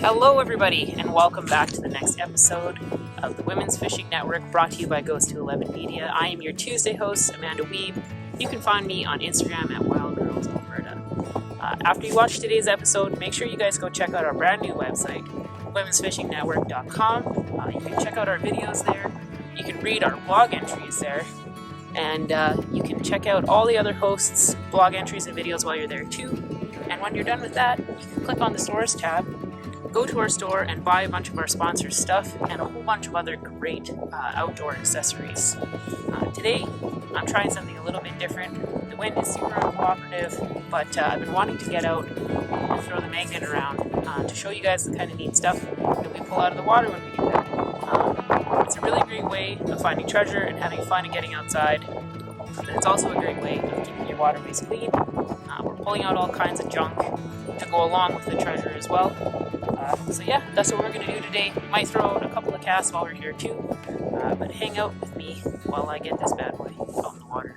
Hello everybody, and welcome back to the next episode of the Women's Fishing Network, brought to you by Ghost 211 Media. I am your Tuesday host, Amanda Weeb. You can find me on Instagram at WildGirlsAlberta. After you watch today's episode, make sure you guys go check out our brand new website, womensfishingnetwork.com. You can check out our videos there, you can read our blog entries there, and you can check out all the other hosts' blog entries and videos while you're there too. And when you're done with that, you can click on the Stores tab, go to our store and buy a bunch of our sponsors' stuff and a whole bunch of other great outdoor accessories. Today, I'm trying something a little bit different. The wind is super uncooperative, but I've been wanting to get out and throw the magnet around to show you guys the kind of neat stuff that we pull out of the water when we do that. It's a really great way of finding treasure and having fun and getting outside, but it's also a great way of keeping your waterways clean. We're pulling out all kinds of junk to go along with the treasure as well. So yeah, that's what we're going to do today. We might throw out a couple of casts while we're here too, but hang out with me while I get this bad boy out in the water.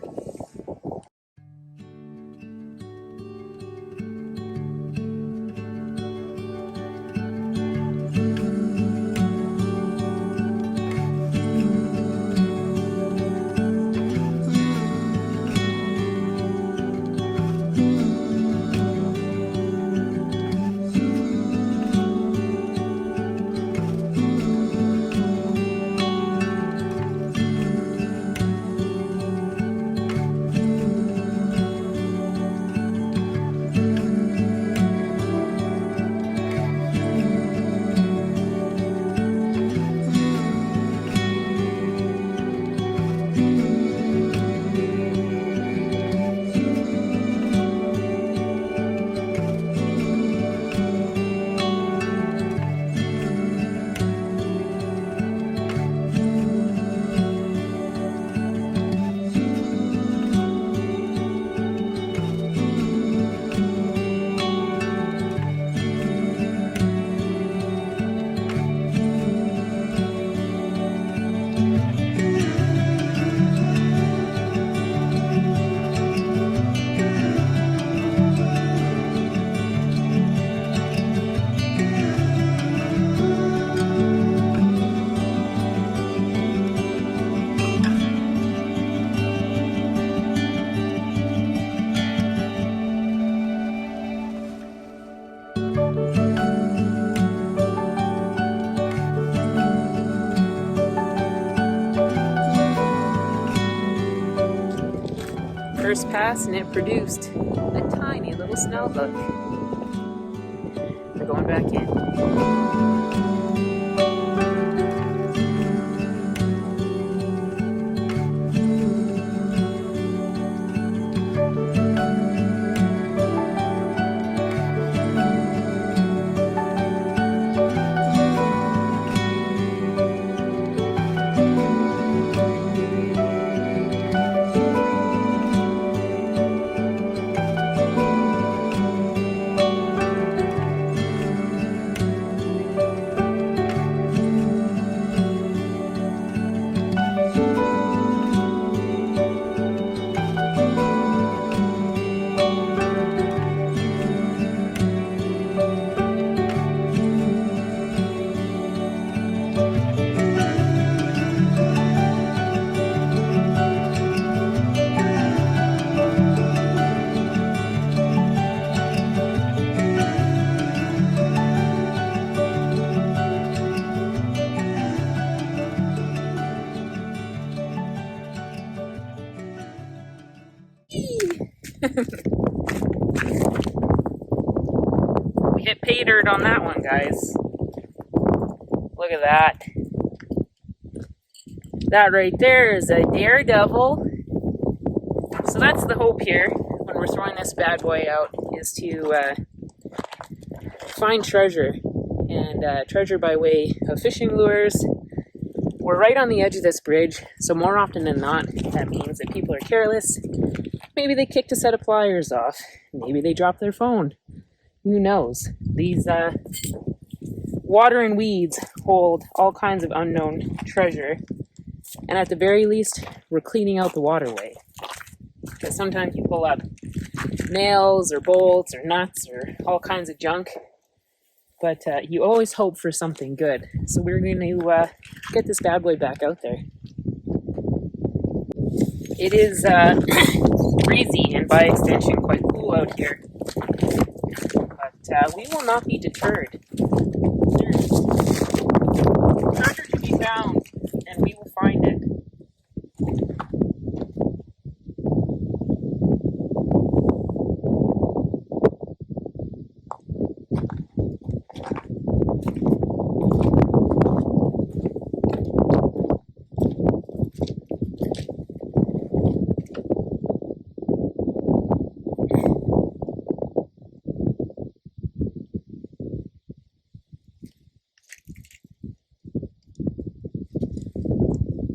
First pass, and it produced a tiny little snell hook. We're going back in. We hit pay dirt on that one, guys. Look at that. That right there is a daredevil. So that's the hope here when we're throwing this bad boy out, is to find treasure. And treasure by way of fishing lures. We're right on the edge of this bridge, so more often than not, that means that people are careless. Maybe they kicked a set of pliers off. Maybe they dropped their phone. Who knows? These water and weeds hold all kinds of unknown treasure. And at the very least, we're cleaning out the waterway. Because sometimes you pull up nails or bolts or nuts or all kinds of junk. But you always hope for something good. So we're going to get this bad boy back out there. It is breezy and by extension quite cool out here. But we will not be deterred. There's treasure to be found, and we will find it.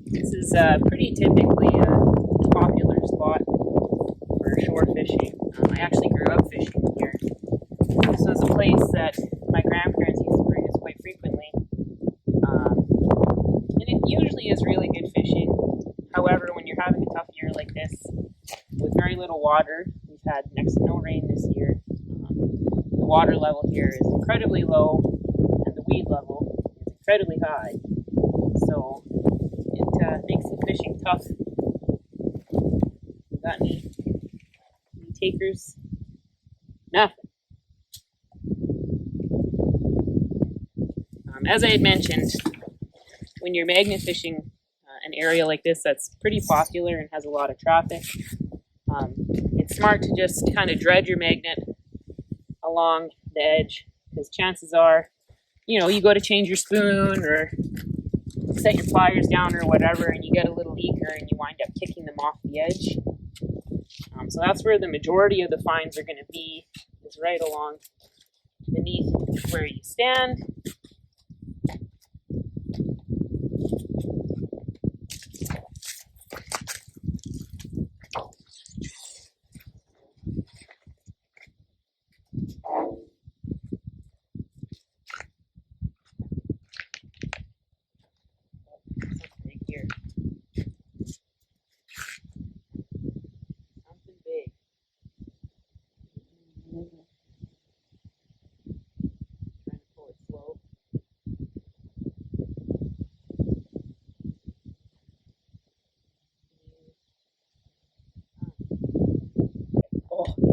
This is pretty typically a popular spot for shore fishing. I actually grew up fishing here. This was a place that my grandparents used to bring us quite frequently. And it usually is really good fishing. However, when you're having a tough year like this, with very little water, we've had next to no rain this year, the water level here is incredibly low, and the weed level is incredibly high. So it makes the fishing tough. Got any takers? Nothing. As I had mentioned, when you're magnet fishing an area like this that's pretty popular and has a lot of traffic, it's smart to just kind of dredge your magnet along the edge, because chances are, you know, you go to change your spoon or set your pliers down or whatever, and you get a little eager and you wind up kicking them off the edge. So that's where the majority of the finds are going to be, is right along beneath where you stand.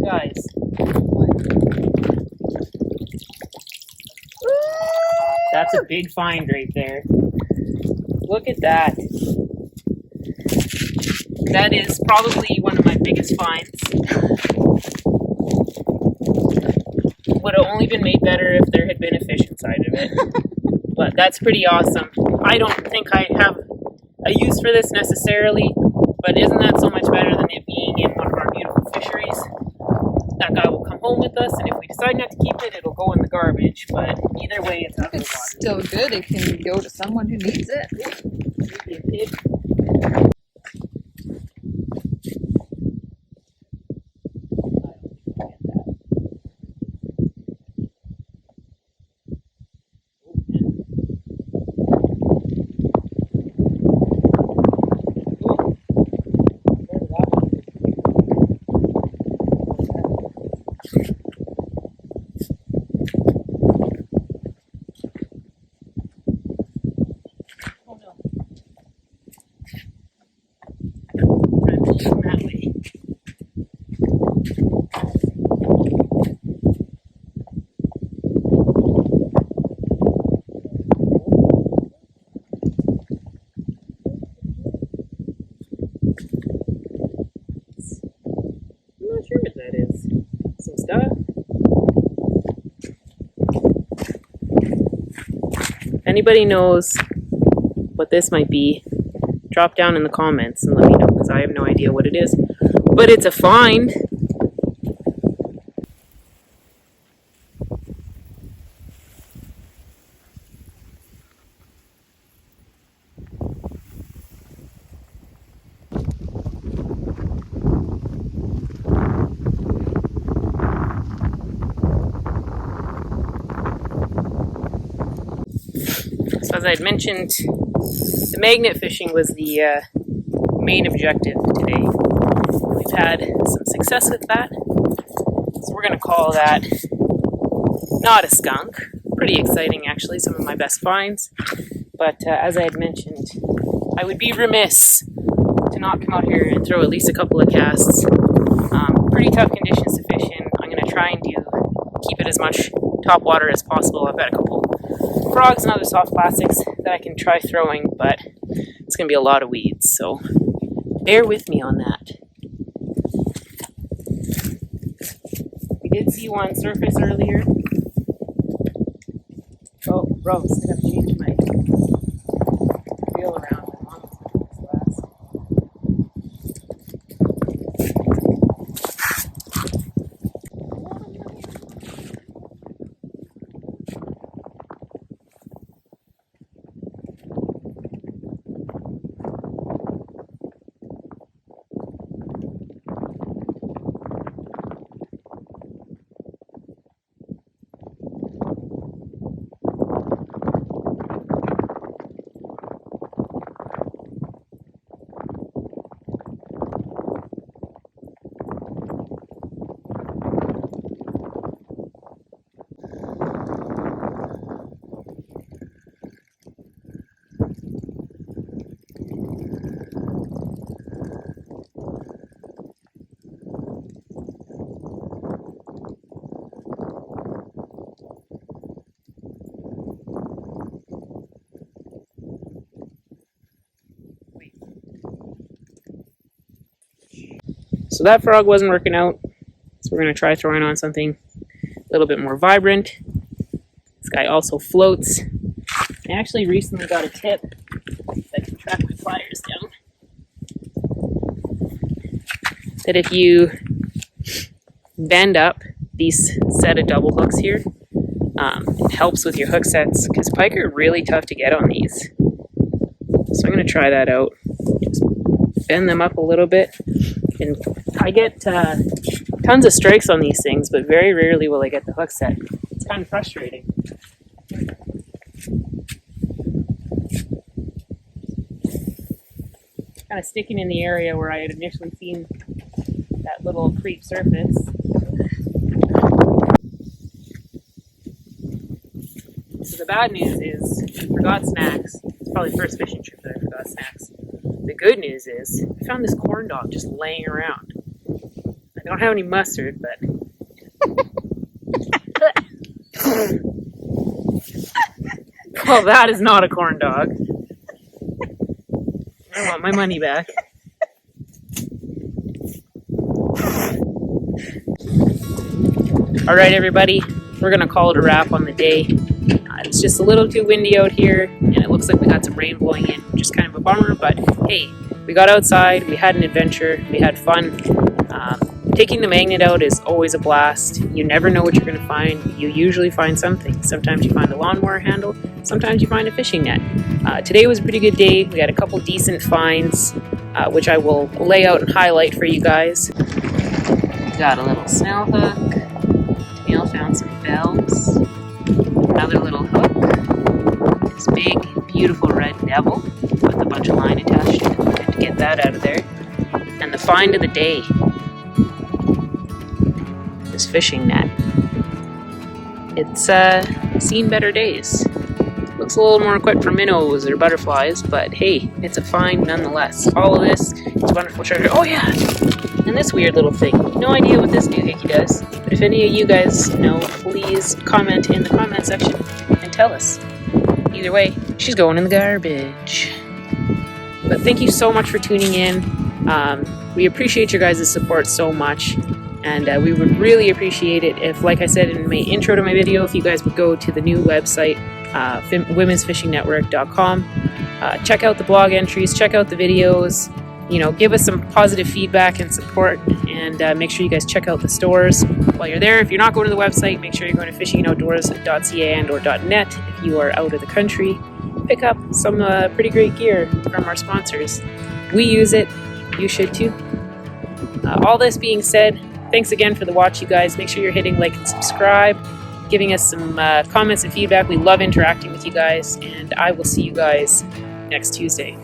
Guys, that's a big find right there. Look at that. That is probably one of my biggest finds. Would have only been made better if there had been a fish inside of it. But that's pretty awesome. I don't think I have a use for this necessarily, but isn't that so much better than it being in one of our beautiful fisheries? That guy will come home with us, and if we decide not to keep it, it'll go in the garbage. But either way, it's out of the water. Still good. It can go to someone who needs it. If anybody knows what this might be, drop down in the comments and let me know, because I have no idea what it is. But it's a find. So as I had mentioned, the magnet fishing was the main objective today. We've had some success with that, so we're going to call that not a skunk, pretty exciting actually, some of my best finds. But as I had mentioned, I would be remiss to not come out here and throw at least a couple of casts. Pretty tough conditions to fish in. I'm going to try and keep it as much top water as possible. I've got a couple frogs and other soft plastics that I can try throwing, but it's going to be a lot of weeds, so bear with me on that. We did see one surface earlier. Oh, gross, I got to change my reel around. So that frog wasn't working out, so we're going to try throwing on something a little bit more vibrant. This guy also floats. I actually recently got a tip that I can track my pliers down, that if you bend up these set of double hooks here, it helps with your hook sets, because pike are really tough to get on these. So I'm going to try that out. Just bend them up a little bit. And I get tons of strikes on these things, but very rarely will I get the hook set. It's kind of frustrating. Kind of sticking in the area where I had initially seen that little creep surface. So the bad news is I forgot snacks. It's probably the first fishing trip that I forgot snacks. The good news is I found this corn dog just laying around. I don't have any mustard, but well, that is not a corn dog. I want my money back. All right, everybody, we're gonna call it a wrap on the day. It's just a little too windy out here, and it looks like we got some rain blowing in, which is kind of a bummer, but hey, we got outside, we had an adventure, we had fun. Taking the magnet out is always a blast. You never know what you're going to find. You usually find something. Sometimes you find a lawnmower handle, sometimes you find a fishing net. Today was a pretty good day. We had a couple decent finds, which I will lay out and highlight for you guys. Got a little snell hook. Neil found some bells. Another little hook. This big, beautiful red devil with a bunch of line attached to it. Good to get that out of there. And the find of the day. This fishing net. It's seen better days. Looks a little more equipped for minnows or butterflies, but hey, it's a find nonetheless. All of this is wonderful treasure. Oh yeah! And this weird little thing. No idea what this doohickey does, but if any of you guys know, please comment in the comment section and tell us. Either way, she's going in the garbage. But thank you so much for tuning in. We appreciate your guys' support so much. And we would really appreciate it if, like I said in my intro to my video, if you guys would go to the new website, womensfishingnetwork.com. Check out the blog entries, check out the videos, you know, give us some positive feedback and support, and make sure you guys check out the stores while you're there. If you're not going to the website, make sure you're going to fishingoutdoors.ca and or .net if you are out of the country. Pick up some pretty great gear from our sponsors. We use it. You should too. All this being said, thanks again for the watch, you guys. Make sure you're hitting like and subscribe, giving us some comments and feedback. We love interacting with you guys, and I will see you guys next Tuesday.